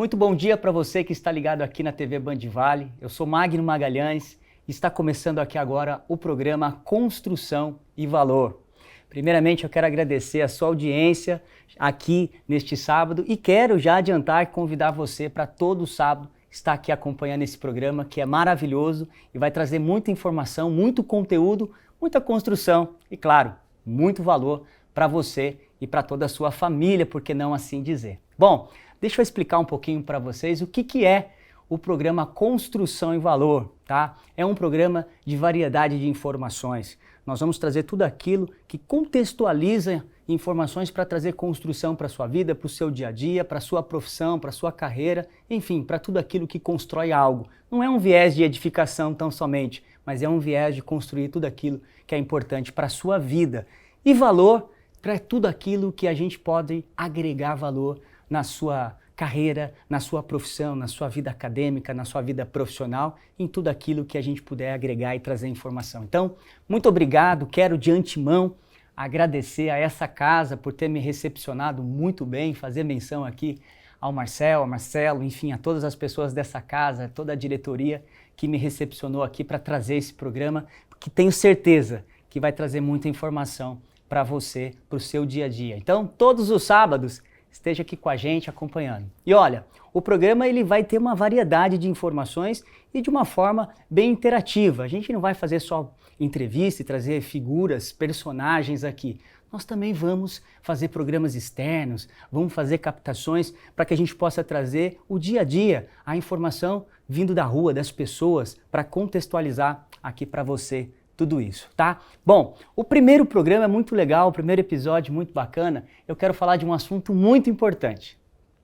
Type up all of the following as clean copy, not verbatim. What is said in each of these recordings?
Muito bom dia para você que está ligado aqui na TV Band Vale. Eu sou Magno Magalhães e está começando aqui agora o programa Construção e Valor. Primeiramente, eu quero agradecer a sua audiência aqui neste sábado e quero já adiantar e convidar você para todo sábado estar aqui acompanhando esse programa que é maravilhoso e vai trazer muita informação, muito conteúdo, muita construção e, claro, muito valor para você e para toda a sua família, por que não assim dizer. Bom, deixa eu explicar um pouquinho para vocês o que é o programa Construção e Valor, tá? É um programa de variedade de informações. Nós vamos trazer tudo aquilo que contextualiza informações para trazer construção para a sua vida, para o seu dia a dia, para a sua profissão, para a sua carreira, enfim, para tudo aquilo que constrói algo. Não é um viés de edificação tão somente, mas é um viés de construir tudo aquilo que é importante para a sua vida. E valor para tudo aquilo que a gente pode agregar valor na sua carreira, na sua profissão, na sua vida acadêmica, na sua vida profissional, em tudo aquilo que a gente puder agregar e trazer informação. Então, muito obrigado, quero de antemão agradecer a essa casa por ter me recepcionado muito bem, fazer menção aqui ao Marcelo, enfim, a todas as pessoas dessa casa, toda a diretoria que me recepcionou aqui para trazer esse programa, que tenho certeza que vai trazer muita informação para você, para o seu dia a dia. Então, todos os sábados, esteja aqui com a gente acompanhando. E olha, o programa ele vai ter uma variedade de informações e de uma forma bem interativa. A gente não vai fazer só entrevista e trazer figuras, personagens aqui. Nós também vamos fazer programas externos, vamos fazer captações para que a gente possa trazer o dia a dia, a informação vindo da rua, das pessoas, para contextualizar aqui para você tudo isso, tá? Bom, o primeiro programa é muito legal, o primeiro episódio muito bacana. Eu quero falar de um assunto muito importante.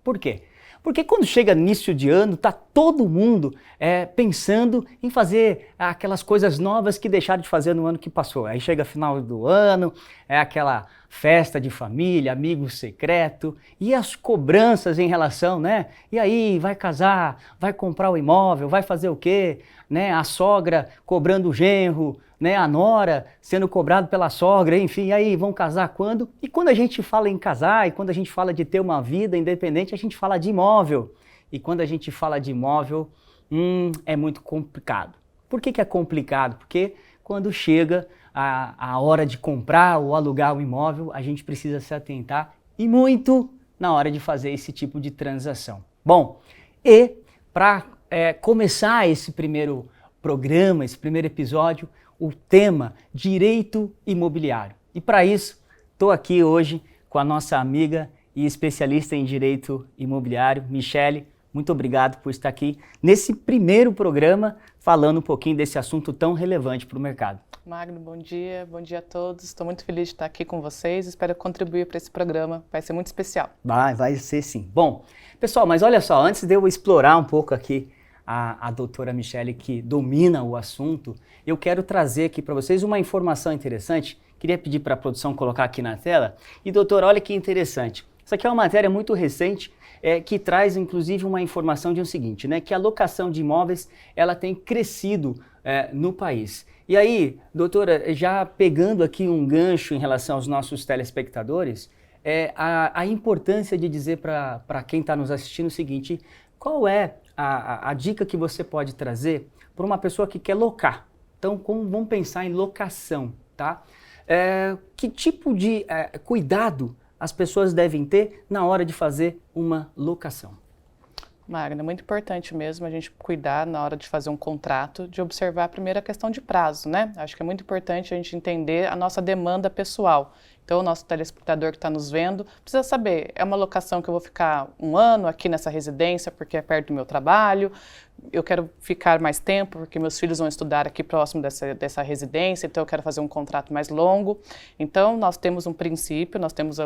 Por quê? Porque quando chega início de ano, tá todo mundo pensando em fazer aquelas coisas novas que deixaram de fazer no ano que passou. Aí chega final do ano, é aquela festa de família, amigo secreto e as cobranças em relação, né? E aí, vai casar, vai comprar o imóvel, vai fazer o quê? Né? A sogra cobrando o genro, né, a nora sendo cobrado pela sogra, enfim, e aí vão casar quando? E quando a gente fala em casar e quando a gente fala de ter uma vida independente, a gente fala de imóvel. E quando a gente fala de imóvel, é muito complicado. Por que é complicado? Porque quando chega a hora de comprar ou alugar o imóvel, a gente precisa se atentar e muito na hora de fazer esse tipo de transação. Bom, e para começar esse primeiro programa, esse primeiro episódio, o tema Direito Imobiliário. E para isso, estou aqui hoje com a nossa amiga e especialista em Direito Imobiliário, Michele. Muito obrigado por estar aqui nesse primeiro programa falando um pouquinho desse assunto tão relevante para o mercado. Magno, bom dia a todos. Estou muito feliz de estar aqui com vocês. Espero contribuir para esse programa. Vai ser muito especial. Vai ser sim. Bom, pessoal, mas olha só, antes de eu explorar um pouco aqui a doutora Michele, que domina o assunto, eu quero trazer aqui para vocês uma informação interessante. Queria pedir para a produção colocar aqui na tela. E, doutora, olha que interessante. Isso aqui é uma matéria muito recente que traz, inclusive, uma informação de o seguinte, né? Que a locação de imóveis ela tem crescido no país. E aí, doutora, já pegando aqui um gancho em relação aos nossos telespectadores, a importância de dizer para quem está nos assistindo o seguinte: qual é a dica que você pode trazer para uma pessoa que quer locar? Então, vamos pensar em locação, tá? Que tipo de cuidado as pessoas devem ter na hora de fazer uma locação? Magna, é muito importante mesmo a gente cuidar na hora de fazer um contrato, de observar primeiro a questão de prazo, né? Acho que é muito importante a gente entender a nossa demanda pessoal. Então, o nosso telespectador que está nos vendo precisa saber, é uma locação que eu vou ficar um ano aqui nessa residência porque é perto do meu trabalho, eu quero ficar mais tempo porque meus filhos vão estudar aqui próximo dessa residência, então eu quero fazer um contrato mais longo. Então, nós temos um princípio, nós temos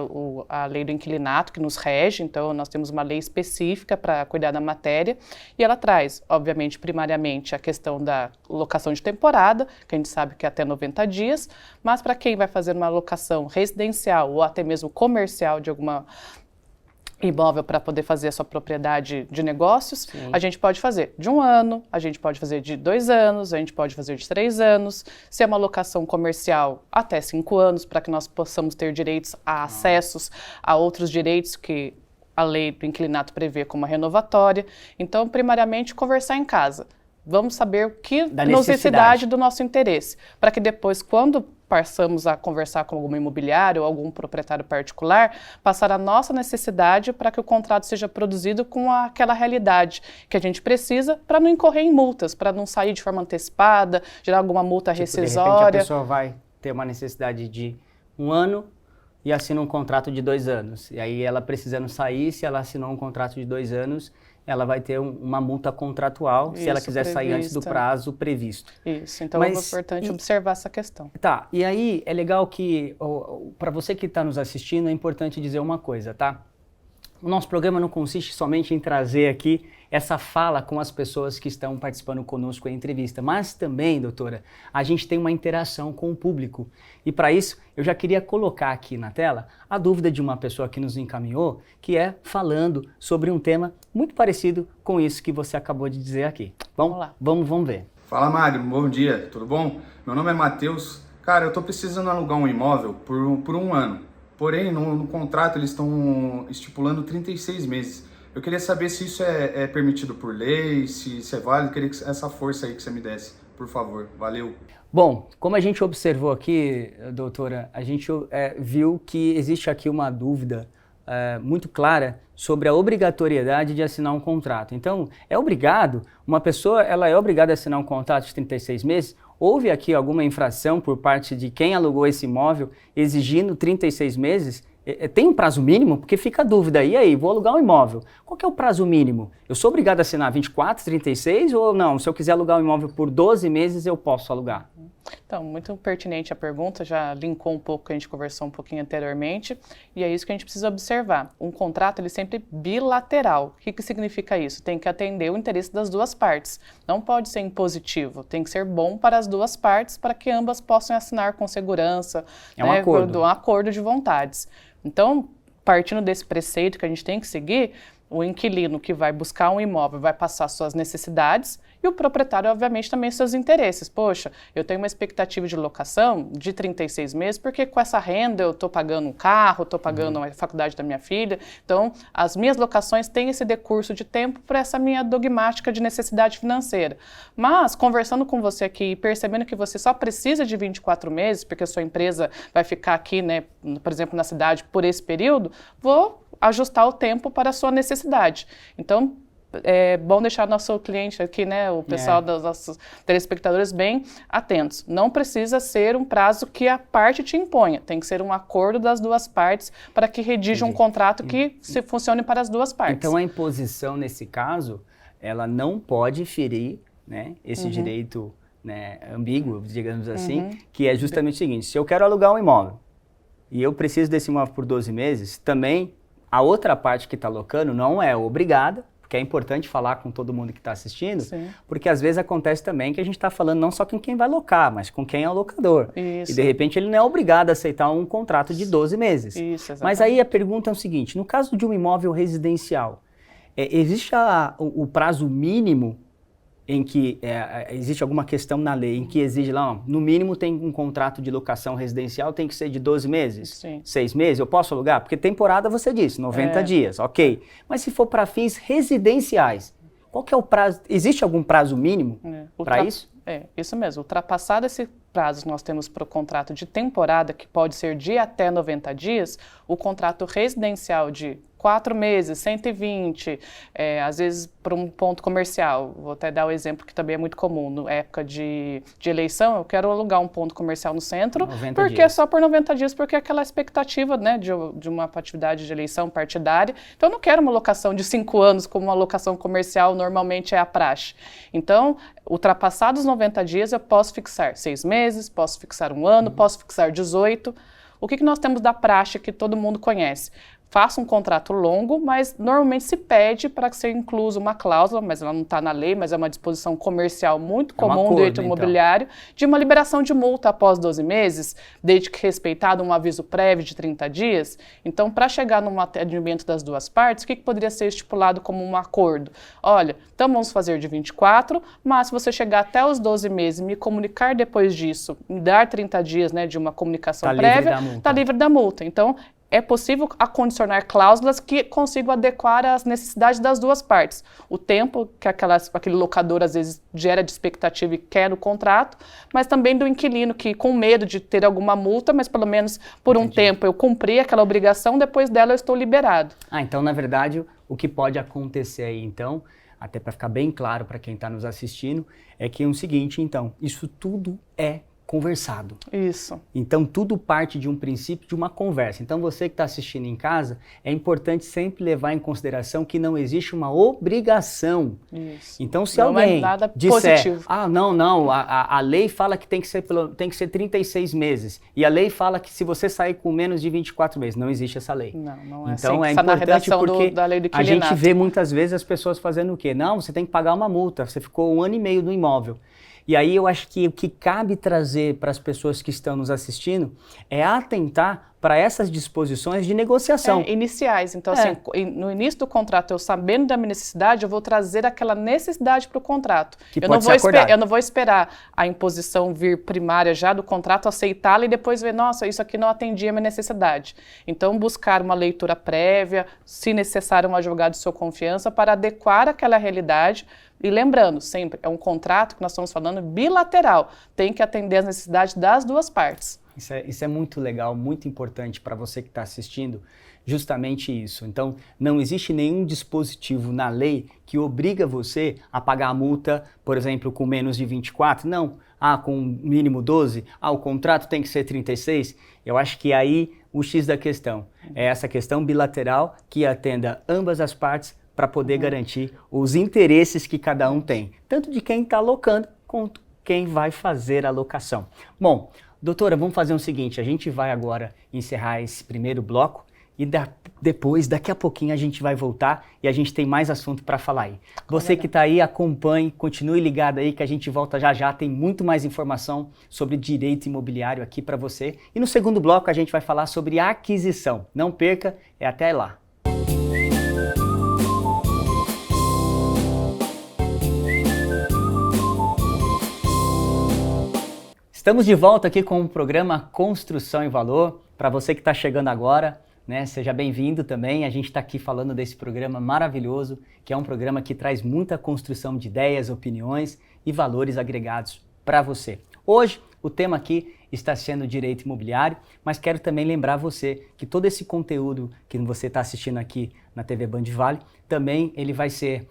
a lei do inquilinato que nos rege, então nós temos uma lei específica para cuidar da matéria e ela traz, obviamente, primariamente a questão da locação de temporada, que a gente sabe que é até 90 dias, mas para quem vai fazer uma locação residencial ou até mesmo comercial de alguma imóvel para poder fazer a sua propriedade de negócios, sim, a gente pode fazer de 1 ano, a gente pode fazer de 2 anos, a gente pode fazer de 3 anos, se é uma locação comercial, até 5 anos, para que nós possamos ter direitos a acessos a outros direitos que a lei do inquilinato prevê como uma renovatória. Então, primariamente, conversar em casa. Vamos saber o que da necessidade do nosso interesse, para que depois, quando passamos a conversar com algum imobiliário ou algum proprietário particular, passar a nossa necessidade para que o contrato seja produzido com aquela realidade que a gente precisa para não incorrer em multas, para não sair de forma antecipada, gerar alguma multa rescisória. De repente a pessoa vai ter uma necessidade de 1 ano e assina um contrato de 2 anos. E aí ela precisando sair, se ela assinou um contrato de 2 anos, ela vai ter uma multa contratual se ela quiser sair antes do prazo previsto. Isso, então é importante observar essa questão. Tá, e aí é legal que, para você que está nos assistindo, é importante dizer uma coisa, tá? O nosso programa não consiste somente em trazer aqui essa fala com as pessoas que estão participando conosco em entrevista, mas também, doutora, a gente tem uma interação com o público. E para isso, eu já queria colocar aqui na tela a dúvida de uma pessoa que nos encaminhou, que é falando sobre um tema muito parecido com isso que você acabou de dizer aqui. Vamos lá. Vamos ver. Fala, Magno, bom dia, tudo bom? Meu nome é Matheus. Cara, eu tô precisando alugar um imóvel por 1 ano. Porém, no contrato eles estão estipulando 36 meses. Eu queria saber se isso é permitido por lei, se é válido. Eu queria essa força aí que você me desse, por favor. Valeu. Bom, como a gente observou aqui, doutora, a gente viu que existe aqui uma dúvida muito clara sobre a obrigatoriedade de assinar um contrato. Então, uma pessoa ela é obrigada a assinar um contrato de 36 meses? Houve aqui alguma infração por parte de quem alugou esse imóvel exigindo 36 meses? Tem um prazo mínimo? Porque fica a dúvida. E aí, vou alugar um imóvel. Qual que é o prazo mínimo? Eu sou obrigado a assinar 24, 36 ou não? Se eu quiser alugar um imóvel por 12 meses, eu posso alugar? Então, muito pertinente a pergunta, já linkou um pouco, que a gente conversou um pouquinho anteriormente, e é isso que a gente precisa observar. Um contrato, ele é sempre bilateral. O que significa isso? Tem que atender o interesse das duas partes. Não pode ser impositivo, tem que ser bom para as duas partes, para que ambas possam assinar com segurança, um acordo. Um acordo de vontades. Então, partindo desse preceito que a gente tem que seguir, o inquilino que vai buscar um imóvel vai passar suas necessidades e o proprietário, obviamente, também seus interesses. Poxa, eu tenho uma expectativa de locação de 36 meses, porque com essa renda eu estou pagando um carro, estou pagando a faculdade da minha filha. Então, as minhas locações têm esse decurso de tempo para essa minha dogmática de necessidade financeira. Mas, conversando com você aqui e percebendo que você só precisa de 24 meses, porque a sua empresa vai ficar aqui, né, por exemplo, na cidade por esse período, vou ajustar o tempo para a sua necessidade. Então, é bom deixar nosso cliente aqui, né, o pessoal dos nossos telespectadores bem atentos. Não precisa ser um prazo que a parte te imponha, tem que ser um acordo das duas partes para que redija um contrato que se funcione para as duas partes. Então a imposição nesse caso, ela não pode ferir, né, esse direito, né, ambíguo, digamos assim, que é justamente o seguinte: se eu quero alugar um imóvel e eu preciso desse imóvel por 12 meses, também a outra parte que está alocando não é obrigada, porque é importante falar com todo mundo que está assistindo, porque às vezes acontece também que a gente está falando não só com quem vai locar, mas com quem é o locador. Isso. E de repente ele não é obrigado a aceitar um contrato de 12 meses. Isso, mas aí a pergunta é o seguinte: no caso de um imóvel residencial, existe o prazo mínimo em que existe alguma questão na lei em que exige lá, ó, no mínimo tem um contrato de locação residencial, tem que ser de 12 meses? Sim. 6 meses? Eu posso alugar? Porque temporada você disse, 90 dias, ok. Mas se for para fins residenciais, qual que é o prazo? Existe algum prazo mínimo para isso? Isso mesmo. Ultrapassado esse prazo, nós temos para o contrato de temporada, que pode ser de até 90 dias, o contrato residencial de 4 meses, 120, às vezes para um ponto comercial. Vou até dar o exemplo que também é muito comum. Na época de eleição, eu quero alugar um ponto comercial no centro, porque é só por 90 dias, porque é aquela expectativa, né, de uma atividade de eleição partidária. Então, eu não quero uma locação de 5 anos, como uma locação comercial normalmente é a praxe. Então, ultrapassados os 90 dias, eu posso fixar 6 meses, posso fixar 1 ano, posso fixar 18. O que nós temos da praxe que todo mundo conhece? Faça um contrato longo, mas normalmente se pede para ser incluso uma cláusula, mas ela não está na lei, mas é uma disposição comercial muito comum do direito imobiliário, de uma liberação de multa após 12 meses, desde que respeitado um aviso prévio de 30 dias. Então, para chegar num atendimento das duas partes, o que poderia ser estipulado como um acordo? Olha, então vamos fazer de 24, mas se você chegar até os 12 meses e me comunicar depois disso, me dar 30 dias, né, de uma comunicação prévia, está livre da multa. Então, é possível acondicionar cláusulas que consigam adequar às necessidades das duas partes. O tempo que aquele locador às vezes gera de expectativa e quer no contrato, mas também do inquilino que com medo de ter alguma multa, mas pelo menos por um tempo eu cumpri aquela obrigação, depois dela eu estou liberado. Então na verdade o que pode acontecer aí então, até para ficar bem claro para quem está nos assistindo, é que é o seguinte, então, isso tudo é conversado. Isso. Então tudo parte de um princípio, de uma conversa. Então você que está assistindo em casa, é importante sempre levar em consideração que não existe uma obrigação. Isso. Então se não alguém é nada disser, positivo. a lei fala que tem que ser 36 meses e a lei fala que se você sair com menos de 24 meses, não existe essa lei. Não é então assim. É Está na importante redação porque da lei do a inquilinato. gente vê muitas vezes as pessoas fazendo o quê? Não, você tem que pagar uma multa, você ficou 1 ano e meio no imóvel. E aí eu acho que o que cabe trazer para as pessoas que estão nos assistindo é atentar para essas disposições de negociação. Iniciais. Então, assim, no início do contrato, eu sabendo da minha necessidade, eu vou trazer aquela necessidade para o contrato. Eu não vou esperar a imposição vir primária já do contrato, aceitá-la e depois ver, nossa, isso aqui não atendia a minha necessidade. Então, buscar uma leitura prévia, se necessário, um advogado de sua confiança, para adequar aquela realidade. E lembrando, sempre, é um contrato que nós estamos falando bilateral, tem que atender às necessidades das duas partes. Isso é muito legal, muito importante para você que está assistindo, justamente isso. Então, não existe nenhum dispositivo na lei que obriga você a pagar a multa, por exemplo, com menos de 24, não. Com mínimo 12, o contrato tem que ser 36. Eu acho que aí o X da questão é essa questão bilateral que atenda ambas as partes para poder garantir os interesses que cada um tem, tanto de quem está alocando quanto quem vai fazer a locação. Bom, doutora, vamos fazer o seguinte, a gente vai agora encerrar esse primeiro bloco e depois, daqui a pouquinho, a gente vai voltar e a gente tem mais assunto para falar aí. Você que está aí, acompanhe, continue ligado aí que a gente volta já já, tem muito mais informação sobre direito imobiliário aqui para você. E no segundo bloco a gente vai falar sobre aquisição. Não perca, até lá. Estamos de volta aqui com o programa Construção e Valor. Para você que está chegando agora, né, seja bem-vindo também. A gente está aqui falando desse programa maravilhoso, que é um programa que traz muita construção de ideias, opiniões e valores agregados para você. Hoje, o tema aqui está sendo direito imobiliário, mas quero também lembrar você que todo esse conteúdo que você está assistindo aqui na TV Band Vale, também ele vai ser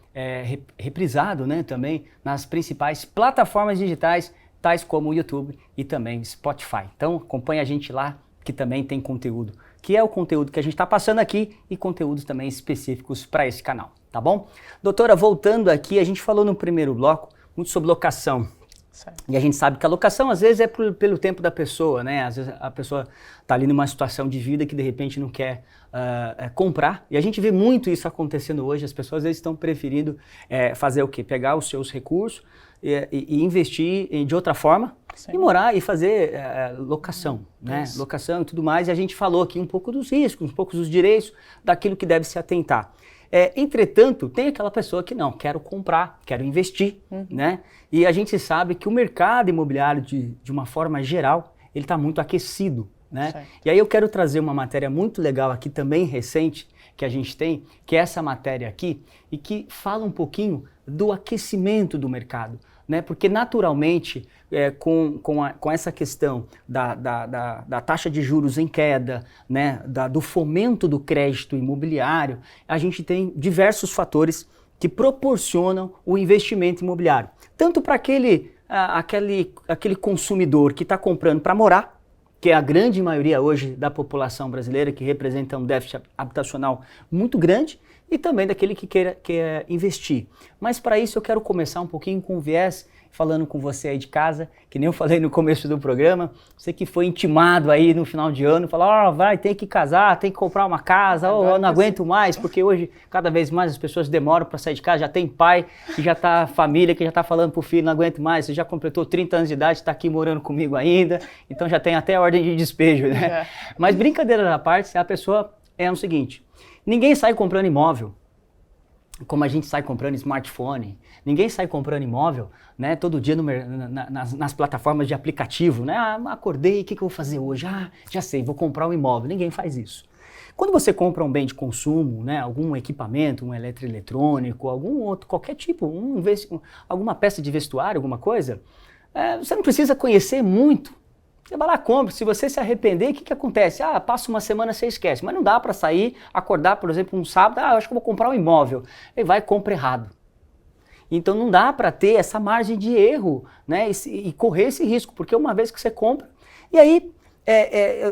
reprisado, né, também nas principais plataformas digitais, tais como o YouTube e também Spotify. Então acompanha a gente lá, que também tem conteúdo, que é o conteúdo que a gente está passando aqui e conteúdos também específicos para esse canal, tá bom? Doutora, voltando aqui, a gente falou no primeiro bloco muito sobre locação. Certo. E a gente sabe que a locação às vezes é pelo tempo da pessoa, né? Às vezes a pessoa está ali numa situação de vida que de repente não quer comprar. E a gente vê muito isso acontecendo hoje, as pessoas às vezes estão preferindo fazer o quê? Pegar os seus recursos e investir de outra forma. Sim. E morar e fazer locação, né? Locação e tudo mais. E a gente falou aqui um pouco dos riscos, um pouco dos direitos, daquilo que deve se atentar. Entretanto, tem aquela pessoa que não, quero comprar, quero investir, né? E a gente sabe que o mercado imobiliário, de uma forma geral, ele está muito aquecido, né? Certo. E aí eu quero trazer uma matéria muito legal aqui, também recente, que a gente tem, que é essa matéria aqui, e que fala um pouquinho do aquecimento do mercado, né? Porque naturalmente, com essa questão da taxa de juros em queda, né? Do fomento do crédito imobiliário, a gente tem diversos fatores que proporcionam o investimento imobiliário. Tanto para aquele consumidor que está comprando para morar, que é a grande maioria hoje da população brasileira, que representa um déficit habitacional muito grande, e também daquele que quer investir. Mas para isso eu quero começar um pouquinho com o viés, falando com você aí de casa, que nem eu falei no começo do programa, você que foi intimado aí no final de ano, falou, vai, tem que casar, tem que comprar uma casa, eu não aguento mais, porque hoje cada vez mais as pessoas demoram para sair de casa, já tem pai, que já tá família, que já tá falando pro filho, não aguento mais, você já completou 30 anos de idade, está aqui morando comigo ainda, então já tem até ordem de despejo, né? Mas brincadeira à parte, a pessoa é o seguinte, ninguém sai comprando imóvel, como a gente sai comprando smartphone, ninguém sai comprando imóvel, né, todo dia nas plataformas de aplicativo, né, acordei, o que eu vou fazer hoje? Já sei, vou comprar um imóvel, ninguém faz isso. Quando você compra um bem de consumo, né, algum equipamento, um eletroeletrônico, algum outro, qualquer tipo, alguma peça de vestuário, alguma coisa, você não precisa conhecer muito. Você vai lá, compra. Se você se arrepender, o que acontece? Passa uma semana, você esquece. Mas não dá para sair, acordar, por exemplo, um sábado, eu acho que eu vou comprar um imóvel. E vai e compra errado. Então não dá para ter essa margem de erro, né, e correr esse risco, porque uma vez que você compra... E aí,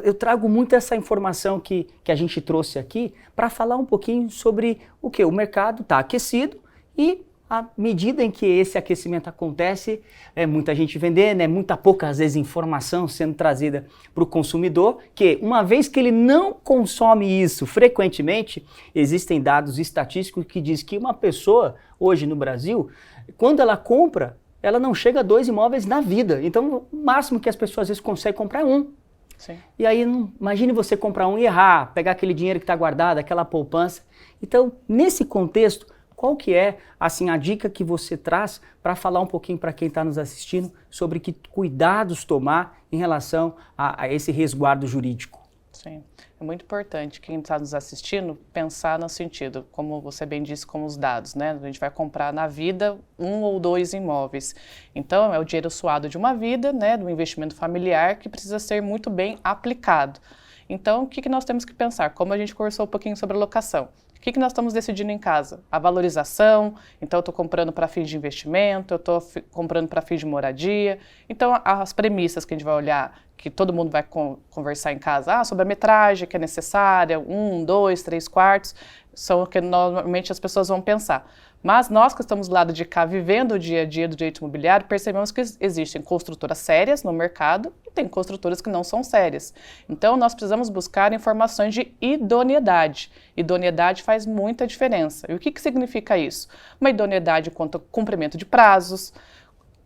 eu trago muito essa informação que a gente trouxe aqui para falar um pouquinho sobre o que? O mercado está aquecido e à medida em que esse aquecimento acontece, muita gente vendendo, muita pouca, às vezes, informação sendo trazida para o consumidor, que uma vez que ele não consome isso frequentemente, existem dados estatísticos que diz que uma pessoa, hoje no Brasil, quando ela compra, ela não chega a 2 imóveis na vida. Então, o máximo que as pessoas às vezes conseguem comprar é um. Sim. E aí, imagine você comprar um e errar, pegar aquele dinheiro que está guardado, aquela poupança. Então, nesse contexto, qual que é, assim, a dica que você traz para falar um pouquinho para quem está nos assistindo sobre que cuidados tomar em relação a esse resguardo jurídico? Sim, é muito importante quem está nos assistindo pensar no sentido, como você bem disse, como os dados, né? A gente vai comprar na vida 1 ou 2 imóveis. Então, é o dinheiro suado de uma vida, né, do investimento familiar que precisa ser muito bem aplicado. Então, o que nós temos que pensar? Como a gente conversou um pouquinho sobre a locação. O que nós estamos decidindo em casa? A valorização, então eu estou comprando para fins de investimento, eu estou comprando para fins de moradia. Então, as premissas que a gente vai olhar, que todo mundo vai conversar em casa, sobre a metragem que é necessária, 1, 2, 3 quartos, são o que normalmente as pessoas vão pensar. Mas nós que estamos do lado de cá, vivendo o dia a dia do direito imobiliário, percebemos que existem construtoras sérias no mercado e tem construtoras que não são sérias. Então, nós precisamos buscar informações de idoneidade. Idoneidade faz muita diferença. E o que significa isso? Uma idoneidade quanto ao cumprimento de prazos,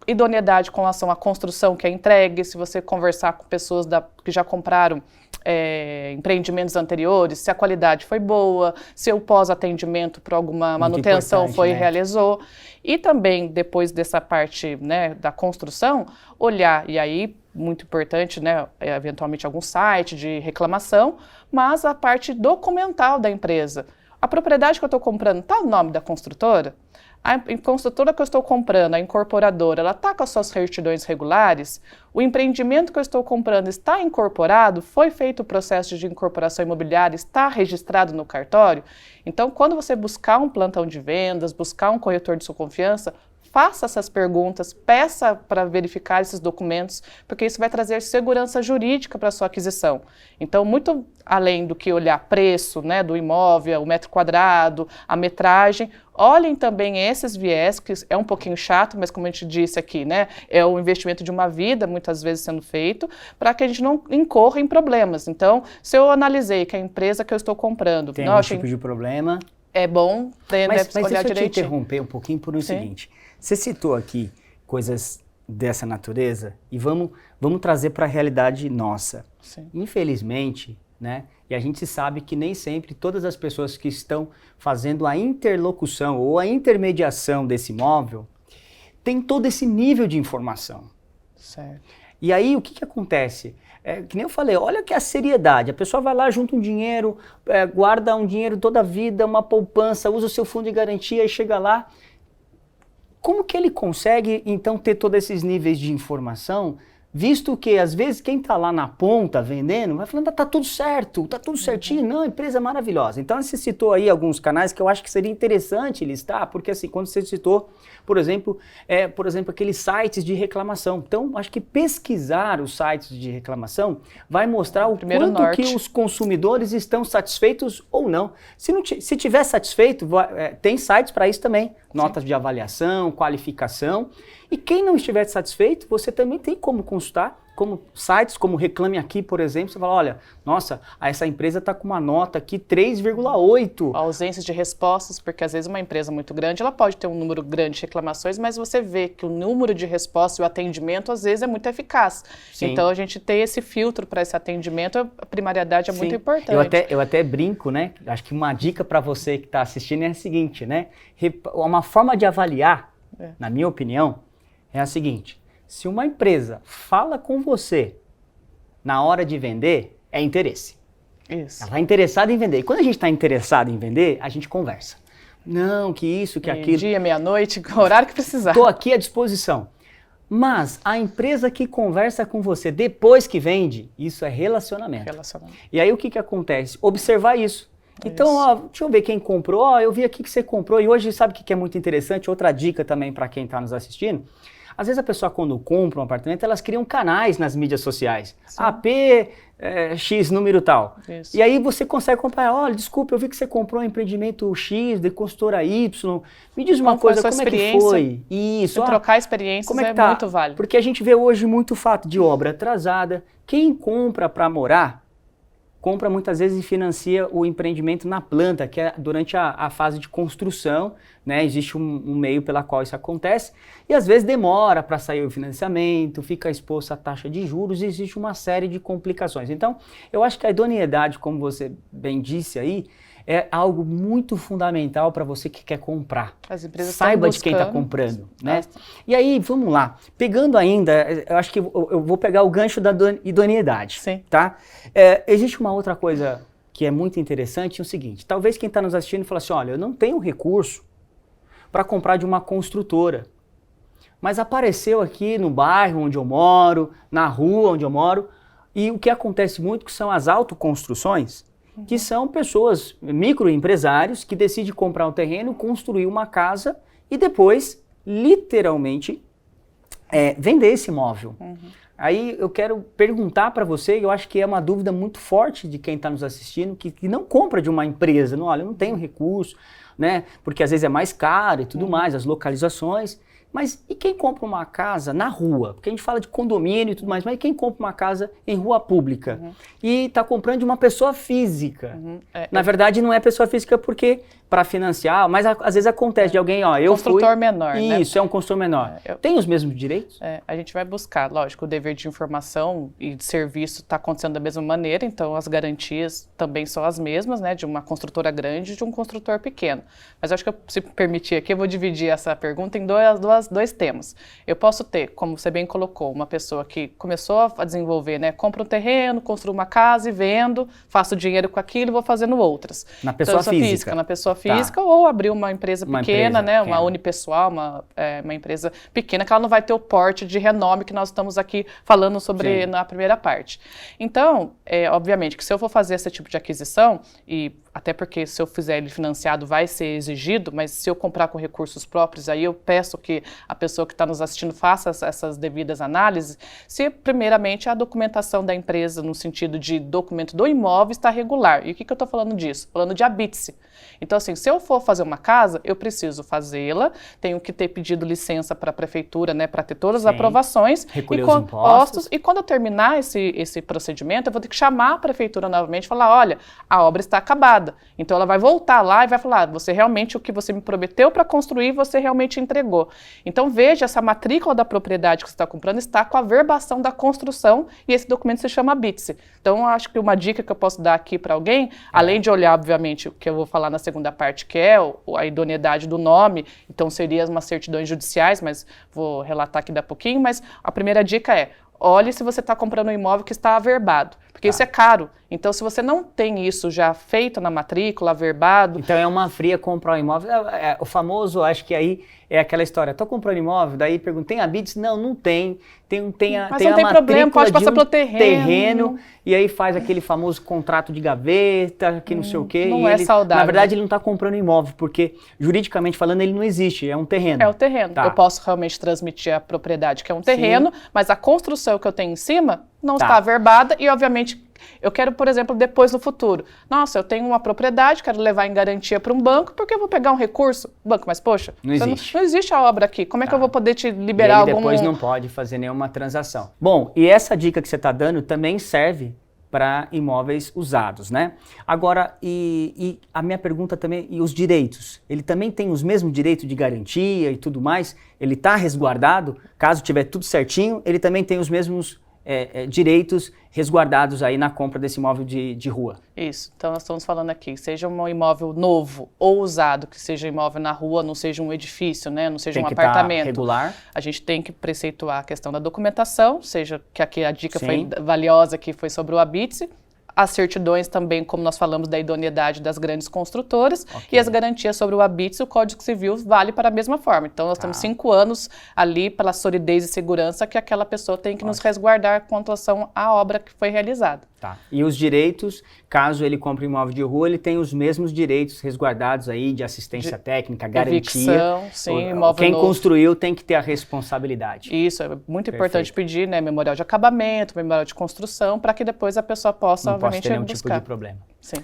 idoneidade com relação à construção que é entregue, se você conversar com pessoas que já compraram empreendimentos anteriores, se a qualidade foi boa, se o pós-atendimento por alguma manutenção realizou. E também, depois dessa parte, né, da construção, olhar, e aí, muito importante, né, eventualmente algum site de reclamação, mas a parte documental da empresa. A propriedade que eu estou comprando está no nome da construtora? A construtora que eu estou comprando, a incorporadora, ela está com as suas certidões regulares? O empreendimento que eu estou comprando está incorporado? Foi feito o processo de incorporação imobiliária? Está registrado no cartório? Então, quando você buscar um plantão de vendas, buscar um corretor de sua confiança, faça essas perguntas, peça para verificar esses documentos, porque isso vai trazer segurança jurídica para a sua aquisição. Então, muito além do que olhar preço, né, do imóvel, o metro quadrado, a metragem, olhem também esses viés, que é um pouquinho chato, mas como a gente disse aqui, né, é o investimento de uma vida, muitas vezes sendo feito, para que a gente não incorra em problemas. Então, se eu analisei que a empresa que eu estou comprando... Tem algum tipo de problema... É bom olhar mas direitinho. Deixa eu te interromper um pouquinho por seguinte. Você citou aqui coisas dessa natureza e vamos trazer para a realidade nossa. Sim. Infelizmente, né, e a gente sabe que nem sempre todas as pessoas que estão fazendo a interlocução ou a intermediação desse imóvel têm todo esse nível de informação. Certo. E aí o que acontece? Que nem eu falei, olha que a seriedade, a pessoa vai lá, junta um dinheiro, guarda um dinheiro toda a vida, uma poupança, usa o seu fundo de garantia e chega lá. Como que ele consegue, então, ter todos esses níveis de informação, visto que, às vezes, quem está lá na ponta vendendo, vai falando, tá tudo certo, tá tudo certinho, não, a empresa é maravilhosa. Então, você citou aí alguns canais que eu acho que seria interessante listar, porque, assim, quando você citou, por exemplo, aqueles sites de reclamação. Então, acho que pesquisar os sites de reclamação vai mostrar o quanto que os consumidores estão satisfeitos ou não. Se tiver satisfeito, tem sites para isso também. Notas de avaliação, qualificação. E quem não estiver satisfeito, você também tem como consultar, como sites como Reclame Aqui, por exemplo, você fala, olha, nossa, essa empresa está com uma nota aqui 3,8. Ausência de respostas, porque às vezes uma empresa muito grande, ela pode ter um número grande de reclamações, mas você vê que o número de respostas e o atendimento, às vezes, é muito eficaz. Sim. Então, a gente ter esse filtro para esse atendimento, a primariedade é muito importante. Eu até brinco, né? Acho que uma dica para você que está assistindo é a seguinte, né? Uma forma de avaliar, na minha opinião, é a seguinte: se uma empresa fala com você na hora de vender, é interesse. Isso. Ela está interessada em vender. E quando a gente está interessado em vender, a gente conversa. Não, que isso, que aquilo. Dia, meia-noite, o horário que precisar. Estou aqui à disposição. Mas a empresa que conversa com você depois que vende, isso é relacionamento. E aí o que acontece? Observar isso. Então, ó, deixa eu ver quem comprou. Ó, eu vi aqui que você comprou. E hoje, sabe o que é muito interessante? Outra dica também para quem está nos assistindo. Às vezes a pessoa, quando compra um apartamento, elas criam canais nas mídias sociais. Sim. AP, X número tal. Isso. E aí você consegue comprar. Olha, desculpa, eu vi que você comprou um empreendimento X, de consultora Y. Me diz uma coisa, como é que foi? Isso. Trocar experiências como é muito válido. Porque a gente vê hoje muito fato de obra atrasada. Quem compra para morar, compra muitas vezes e financia o empreendimento na planta, que é durante a fase de construção, né? Existe um meio pela qual isso acontece, e às vezes demora para sair o financiamento, fica exposto à taxa de juros, e existe uma série de complicações. Então, eu acho que a idoneidade, como você bem disse aí, é algo muito fundamental para você que quer comprar. As empresas saiba de quem está comprando, né? E aí, vamos lá. Pegando ainda, eu acho que eu vou pegar o gancho da idoneidade. Sim. Tá? Existe uma outra coisa que é muito interessante, é o seguinte, talvez quem está nos assistindo fale assim, olha, eu não tenho recurso para comprar de uma construtora, mas apareceu aqui no bairro onde eu moro, na rua onde eu moro, e o que acontece muito que são as autoconstruções, que são pessoas, microempresários, que decidem comprar um terreno, construir uma casa e depois, literalmente, vender esse imóvel. Aí eu quero perguntar para você, eu acho que é uma dúvida muito forte de quem está nos assistindo, que não compra de uma empresa, não, olha, eu não tenho recurso, né? Porque às vezes é mais caro e tudo mais, as localizações. Mas e quem compra uma casa na rua? Porque a gente fala de condomínio e tudo mais, mas e quem compra uma casa em rua pública? E está comprando de uma pessoa física? Na verdade, não é pessoa física porque para financiar, mas às vezes acontece de alguém, ó, eu construtor menor, né? Isso, é um construtor menor. Tem os mesmos direitos? A gente vai buscar, lógico, o dever de informação e de serviço está acontecendo da mesma maneira, então as garantias também são as mesmas, né, de uma construtora grande e de um construtor pequeno. Mas acho que, se permitir aqui, eu vou dividir essa pergunta em dois temas. Eu posso ter, como você bem colocou, uma pessoa que começou a desenvolver, né, compra um terreno, construa uma casa e vendo, faço dinheiro com aquilo e vou fazendo outras. Na pessoa física. Na pessoa física, ou abrir uma empresa pequena, né, uma unipessoal, uma empresa pequena, que ela não vai ter o porte de renome que nós estamos aqui falando sobre na primeira parte. Então, obviamente, que se eu for fazer esse tipo de aquisição, e até porque se eu fizer ele financiado vai ser exigido, mas se eu comprar com recursos próprios, aí eu peço que a pessoa que está nos assistindo faça essas devidas análises, se primeiramente a documentação da empresa, no sentido de documento do imóvel, está regular. E o que eu estou falando disso? Falando de habite-se. Então, assim, se eu for fazer uma casa, eu preciso fazê-la, tenho que ter pedido licença para a prefeitura, né, para ter todas as aprovações. Recolher os impostos. E quando eu terminar esse procedimento, eu vou ter que chamar a prefeitura novamente e falar, olha, a obra está acabada. Então, ela vai voltar lá e vai falar, você realmente, o que você me prometeu para construir, você realmente entregou. Então, veja, essa matrícula da propriedade que você está comprando está com a verbação da construção e esse documento se chama habite-se. Então, acho que uma dica que eu posso dar aqui para alguém, além de olhar, obviamente, o que eu vou falar na segunda parte, que é a idoneidade do nome, então seria umas certidões judiciais, mas vou relatar aqui daqui a pouquinho, mas a primeira dica é, olhe se você está comprando um imóvel que está averbado, porque isso é caro. Então, se você não tem isso já feito na matrícula, averbado... Então, é uma fria comprar um imóvel. O famoso, acho que aí é aquela história, estou comprando imóvel, daí pergunto, tem habites? Não, não tem. Mas não tem problema, pode passar pelo terreno. E aí faz aquele famoso contrato de gaveta, que não sei o quê. Não é saudável. Na verdade, ele não está comprando imóvel, porque juridicamente falando, ele não existe, é um terreno. É o terreno. Eu posso realmente transmitir a propriedade, que é um terreno, mas a construção que eu tenho em cima não está averbada e, obviamente, eu quero, por exemplo, depois no futuro. Nossa, eu tenho uma propriedade, quero levar em garantia para um banco, porque eu vou pegar um recurso? Banco, mas poxa, não existe a obra aqui. Como é que eu vou poder te liberar algum... depois não pode fazer nenhuma transação. Bom, e essa dica que você está dando também serve para imóveis usados, né? Agora, e a minha pergunta também, e os direitos? Ele também tem os mesmos direitos de garantia e tudo mais? Ele está resguardado? Caso tiver tudo certinho, ele também tem os mesmos direitos resguardados aí na compra desse imóvel de rua. Isso, então nós estamos falando aqui, seja um imóvel novo ou usado, que seja imóvel na rua, não seja um edifício, né, não seja um apartamento. Regular. A gente tem que preceituar a questão da documentação, seja que aqui a dica foi valiosa, que foi sobre o habite-se, as certidões também, como nós falamos, da idoneidade das grandes construtoras, e as garantias sobre o habites, o Código Civil vale para a mesma forma. Então, nós temos 5 anos ali pela solidez e segurança que aquela pessoa tem que nos resguardar com relação à obra que foi realizada. Tá. E os direitos, caso ele compre um imóvel de rua, ele tem os mesmos direitos resguardados aí de assistência técnica, garantia. Evicção, sim, imóvel Quem novo. Construiu tem que ter a responsabilidade. Isso, é muito importante pedir, né, memorial de acabamento, memorial de construção, para que depois a pessoa possa, obviamente, ter nenhum buscar. tipo de problema. Sim.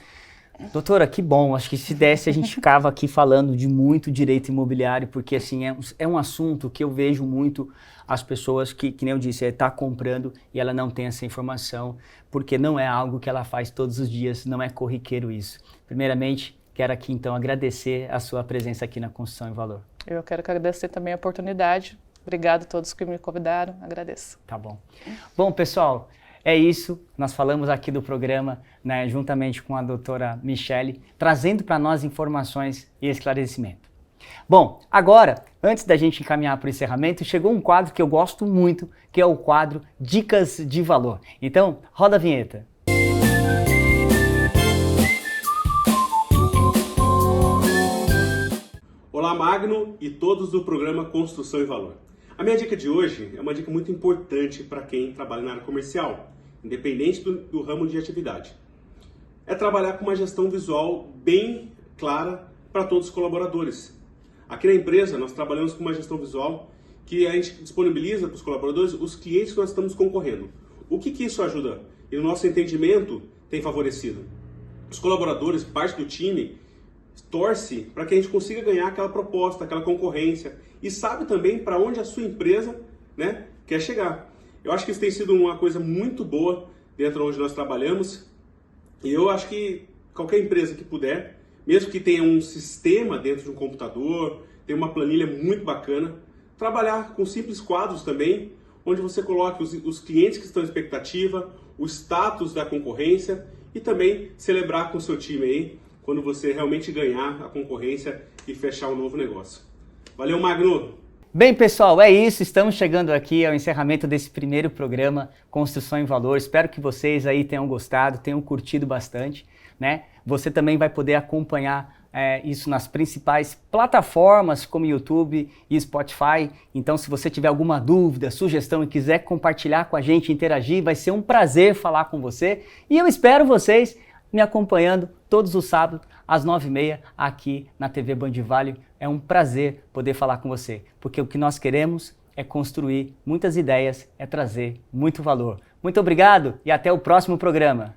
Doutora, que bom. Acho que se desse a gente ficava aqui falando de muito direito imobiliário, porque assim é um assunto que eu vejo muito as pessoas que nem eu disse, está comprando e ela não tem essa informação, porque não é algo que ela faz todos os dias, não é corriqueiro isso. Primeiramente, quero aqui então agradecer a sua presença aqui na Construção em Valor. Eu quero agradecer também a oportunidade. Obrigado a todos que me convidaram, agradeço. Tá bom. Bom, pessoal, é isso. Nós falamos aqui do programa, né, juntamente com a doutora Michele, trazendo para nós informações e esclarecimento. Bom, agora, antes da gente encaminhar para o encerramento, chegou um quadro que eu gosto muito, que é o quadro Dicas de Valor. Então, roda a vinheta. Olá, Magno e todos do programa Construção e Valor. A minha dica de hoje é uma dica muito importante para quem trabalha na área comercial, independente do ramo de atividade. É trabalhar com uma gestão visual bem clara para todos os colaboradores. Aqui na empresa, nós trabalhamos com uma gestão visual que a gente disponibiliza para os colaboradores os clientes que nós estamos concorrendo. O que isso ajuda? E no nosso entendimento tem favorecido. Os colaboradores, parte do time, torce para que a gente consiga ganhar aquela proposta, aquela concorrência e sabe também para onde a sua empresa, né, quer chegar. Eu acho que isso tem sido uma coisa muito boa dentro de onde nós trabalhamos e eu acho que qualquer empresa que puder, mesmo que tenha um sistema dentro de um computador, tenha uma planilha muito bacana, trabalhar com simples quadros também, onde você coloque os clientes que estão em expectativa, o status da concorrência e também celebrar com o seu time aí, quando você realmente ganhar a concorrência e fechar um novo negócio. Valeu, Magno! Bem, pessoal, é isso. Estamos chegando aqui ao encerramento desse primeiro programa Construção em Valor. Espero que vocês aí tenham gostado, tenham curtido bastante, né? Você também vai poder acompanhar isso nas principais plataformas como YouTube e Spotify. Então, se você tiver alguma dúvida, sugestão e quiser compartilhar com a gente, interagir, vai ser um prazer falar com você. E eu espero vocês me acompanhando todos os sábados às 9h30 aqui na TV Band Vale. É um prazer poder falar com você, porque o que nós queremos é construir muitas ideias, é trazer muito valor. Muito obrigado e até o próximo programa.